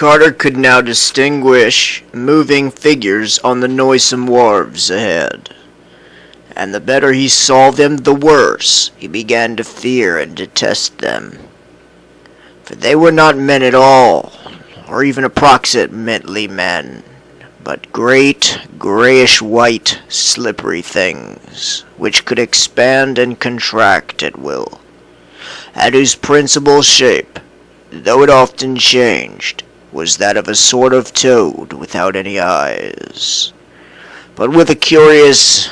Carter could now distinguish moving figures on the noisome wharves ahead, and the better he saw them, the worse he began to fear and detest them. For they were not men at all, or even approximately men, but great, grayish-white, slippery things, which could expand and contract at will, and whose principal shape, though it often changed, was that of a sort of toad without any eyes, but with a curious,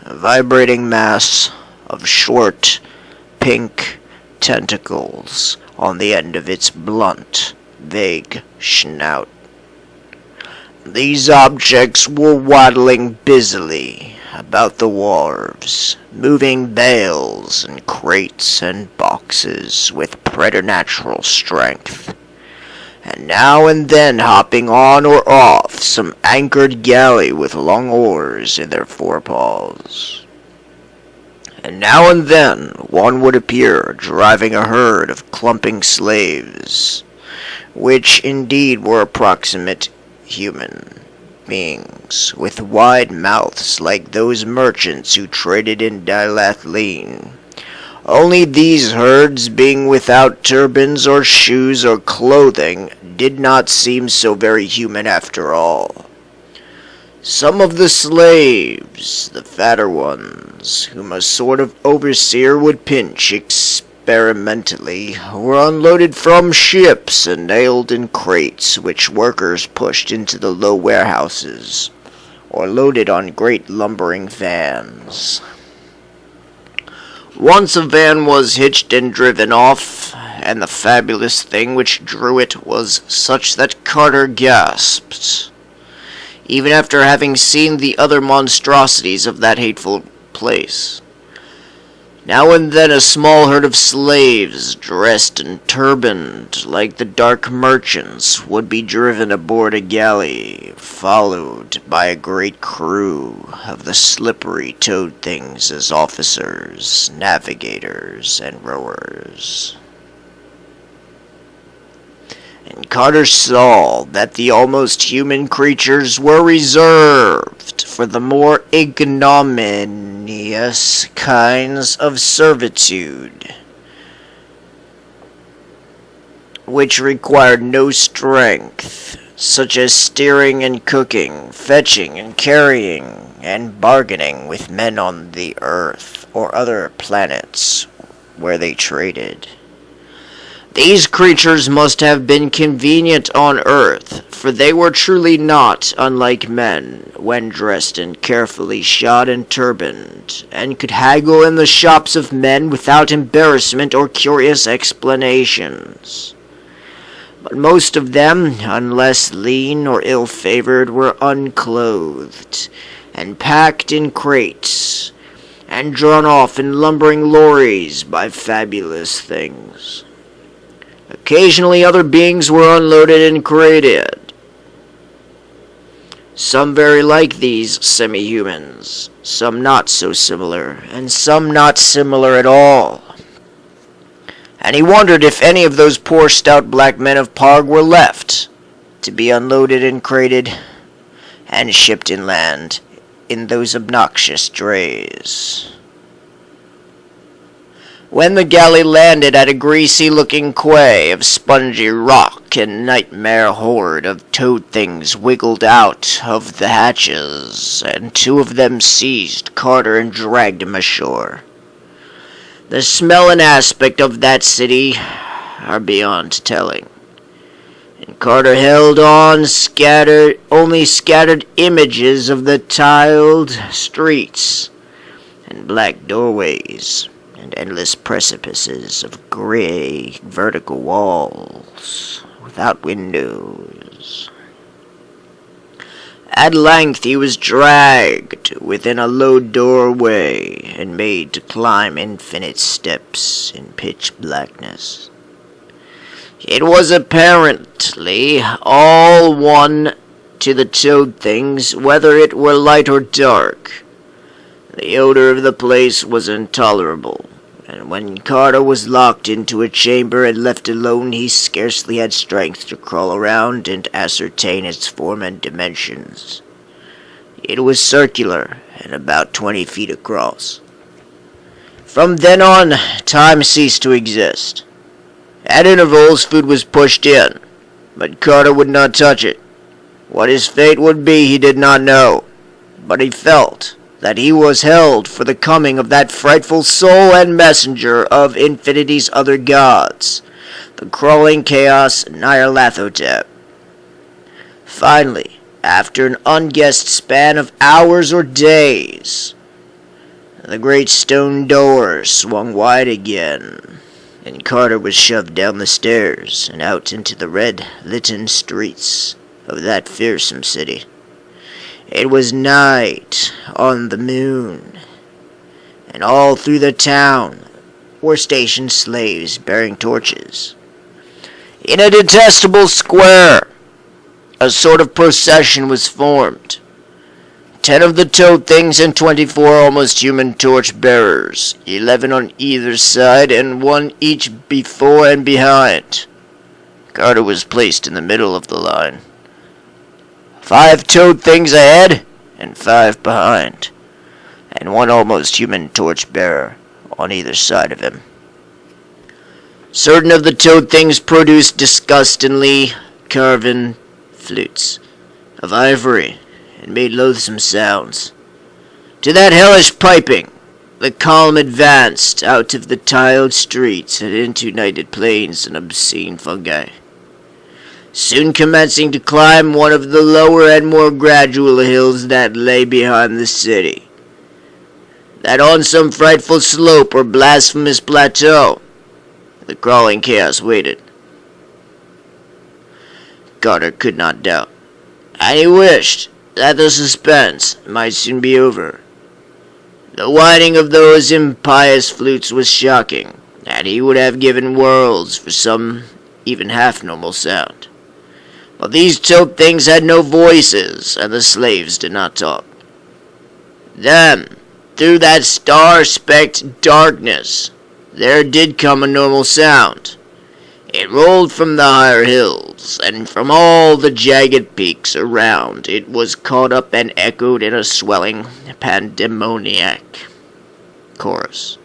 vibrating mass of short, pink tentacles on the end of its blunt, vague snout. These objects were waddling busily about the wharves, moving bales and crates and boxes with preternatural strength, and now and then hopping on or off some anchored galley with long oars in their forepaws. And now and then one would appear driving a herd of clumping slaves, which indeed were approximate human beings, with wide mouths like those merchants who traded in Dilathleen, only these herds, being without turbans or shoes or clothing, did not seem so very human after all. Some of the slaves, the fatter ones, whom a sort of overseer would pinch experimentally, were unloaded from ships and nailed in crates which workers pushed into the low warehouses, or loaded on great lumbering vans. Once a van was hitched and driven off, and the fabulous thing which drew it was such that Carter gasped, even after having seen the other monstrosities of that hateful place. Now and then a small herd of slaves, dressed and turbaned like the dark merchants, would be driven aboard a galley, followed by a great crew of the slippery toad things as officers, navigators, and rowers. And Carter saw that the almost human creatures were reserved for the more ignominious kinds of servitude, which required no strength, such as steering and cooking, fetching and carrying, and bargaining with men on the earth or other planets where they traded. These creatures must have been convenient on earth, for they were truly not unlike men, when dressed and carefully shod and turbaned, and could haggle in the shops of men without embarrassment or curious explanations. But most of them, unless lean or ill-favored, were unclothed, and packed in crates, and drawn off in lumbering lorries by fabulous things. Occasionally other beings were unloaded and crated, some very like these semi-humans, some not so similar, and some not similar at all. And he wondered if any of those poor stout black men of Pog were left to be unloaded and crated and shipped inland in those obnoxious drays. When the galley landed at a greasy-looking quay of spongy rock, a nightmare horde of toad things wiggled out of the hatches, and two of them seized Carter and dragged him ashore. The smell and aspect of that city are beyond telling, and Carter held on, only scattered images of the tiled streets and black doorways, and endless precipices of gray vertical walls without windows. At length he was dragged within a low doorway and made to climb infinite steps in pitch blackness. It was apparently all one to the toad things whether it were light or dark. The odor of the place was intolerable, and when Carter was locked into a chamber and left alone, he scarcely had strength to crawl around and ascertain its form and dimensions. It was circular and about 20 feet across. From then on, time ceased to exist. At intervals, food was pushed in, but Carter would not touch it. What his fate would be, he did not know, but he felt that he was held for the coming of that frightful soul and messenger of infinity's other gods, the crawling chaos Nyarlathotep. Finally, after an unguessed span of hours or days, the great stone door swung wide again, and Carter was shoved down the stairs and out into the red-litten streets of that fearsome city. It was night on the moon, and all through the town were stationed slaves bearing torches. In a detestable square, a sort of procession was formed. 10 of the toad things and 24 almost human torch bearers, 11 on either side and 1 each before and behind. Carter was placed in the middle of the line. 5 toad things ahead and 5 behind, and 1 almost human torch bearer on either side of him. Certain of the toad things produced disgustingly carven flutes of ivory and made loathsome sounds. To that hellish piping, the column advanced out of the tiled streets and into nighted plains and obscene fungi, soon commencing to climb one of the lower and more gradual hills that lay behind the city. That on some frightful slope or blasphemous plateau, the crawling chaos waited. Carter could not doubt, and he wished that the suspense might soon be over. The whining of those impious flutes was shocking, and he would have given worlds for some even half-normal sound. But these toad things had no voices, and the slaves did not talk. Then, through that star-specked darkness, there did come a normal sound. It rolled from the higher hills, and from all the jagged peaks around it was caught up and echoed in a swelling pandemoniac chorus.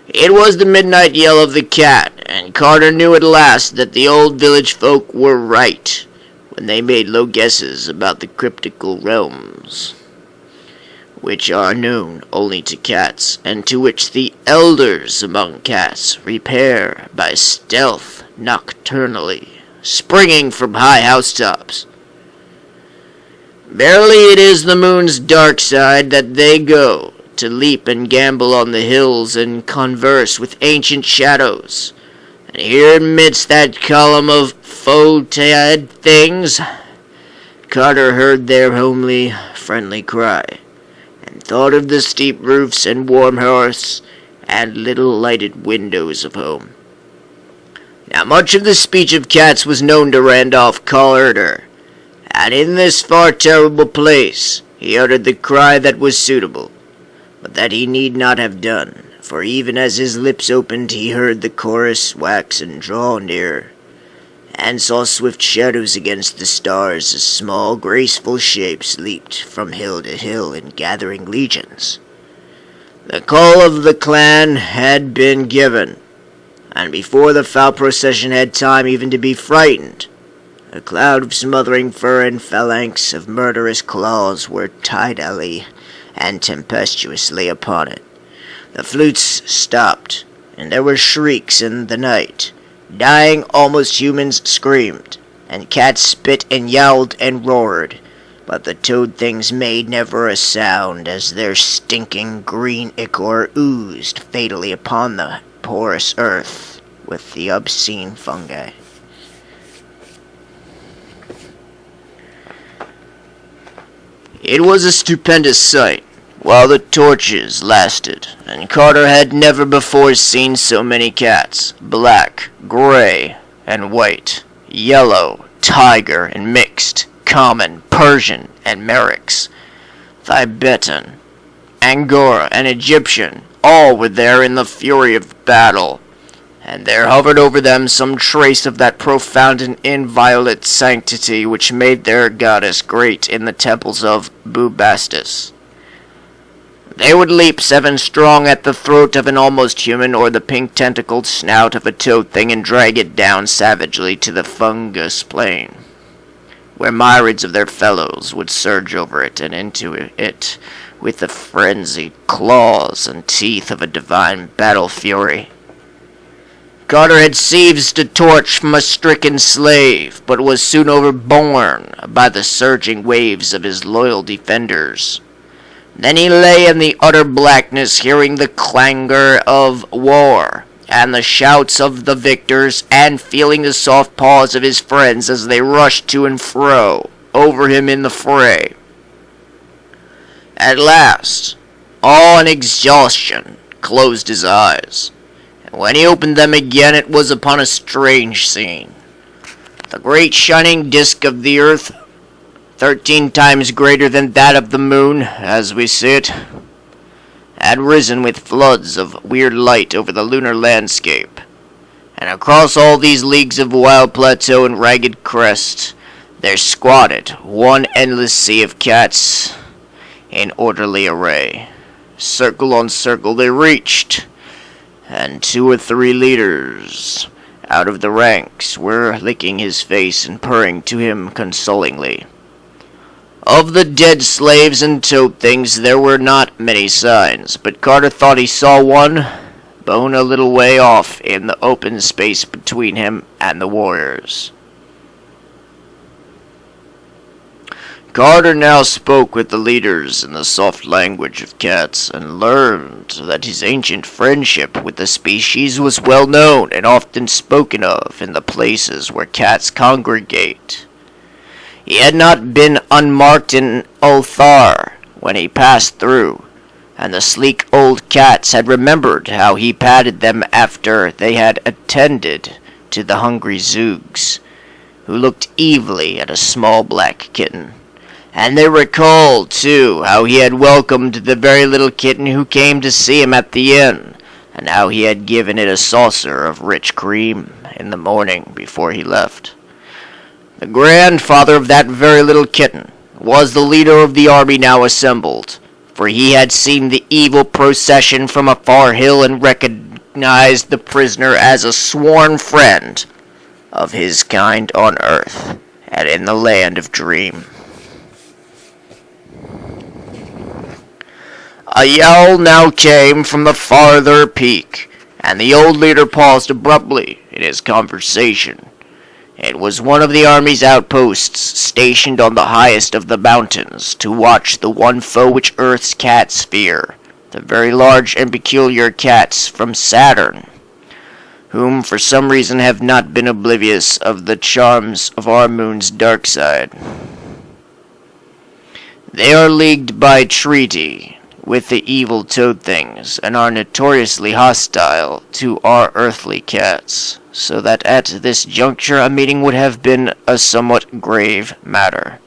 It was the midnight yell of the cat, and Carter knew at last that the old village folk were right when they made low guesses about the cryptical realms, which are known only to cats, and to which the elders among cats repair by stealth nocturnally, springing from high housetops. Verily it is the moon's dark side that they go, to leap and gambol on the hills and converse with ancient shadows. And here amidst that column of foetid things, Carter heard their homely, friendly cry, and thought of the steep roofs and warm hearths and little lighted windows of home. Now much of the speech of cats was known to Randolph Carter, and in this far terrible place he uttered the cry that was suitable, but that he need not have done, for even as his lips opened he heard the chorus wax and draw nearer, and saw swift shadows against the stars as small graceful shapes leaped from hill to hill in gathering legions. The call of the clan had been given, and before the foul procession had time even to be frightened, a cloud of smothering fur and phalanx of murderous claws were tidally and tempestuously upon it. The flutes stopped, and there were shrieks in the night. Dying almost humans screamed, and cats spit and yowled and roared, but the toad things made never a sound as their stinking green ichor oozed fatally upon the porous earth with the obscene fungi. It was a stupendous sight while the torches lasted, and Carter had never before seen so many cats, black, gray, and white, yellow, tiger, and mixed, common, Persian, and Merix, Tibetan, Angora, and Egyptian, all were there in the fury of battle, and there hovered over them some trace of that profound and inviolate sanctity which made their goddess great in the temples of Bubastis. They would leap 7 strong at the throat of an almost human or the pink-tentacled snout of a toad thing and drag it down savagely to the fungus plain, where myriads of their fellows would surge over it and into it with the frenzied claws and teeth of a divine battle fury. Carter had seized a torch from a stricken slave, but was soon overborne by the surging waves of his loyal defenders. Then he lay in the utter blackness, hearing the clangor of war and the shouts of the victors, and feeling the soft paws of his friends as they rushed to and fro over him in the fray. At last, all in exhaustion, closed his eyes, and when he opened them again it was upon a strange scene. The great shining disk of the earth, 13 times greater than that of the moon, as we see it, had risen with floods of weird light over the lunar landscape, and across all these leagues of wild plateau and ragged crest there squatted one endless sea of cats in orderly array. Circle on circle they reached, and 2 or 3 leaders out of the ranks were licking his face and purring to him consolingly. Of the dead slaves and toad things there were not many signs, but Carter thought he saw one bone a little way off in the open space between him and the warriors. Carter now spoke with the leaders in the soft language of cats, and learned that his ancient friendship with the species was well known and often spoken of in the places where cats congregate. He had not been unmarked in Ulthar when he passed through, and the sleek old cats had remembered how he patted them after they had attended to the hungry Zoogs, who looked evilly at a small black kitten. And they recalled, too, how he had welcomed the very little kitten who came to see him at the inn, and how he had given it a saucer of rich cream in the morning before he left. The grandfather of that very little kitten was the leader of the army now assembled, for he had seen the evil procession from a far hill and recognized the prisoner as a sworn friend of his kind on earth and in the land of dream. A yell now came from the farther peak, and the old leader paused abruptly in his conversation. It was one of the army's outposts, stationed on the highest of the mountains, to watch the one foe which Earth's cats fear, the very large and peculiar cats from Saturn, whom for some reason have not been oblivious of the charms of our moon's dark side. They are leagued by treaty with the evil toad things, and are notoriously hostile to our earthly cats, so that at this juncture a meeting would have been a somewhat grave matter.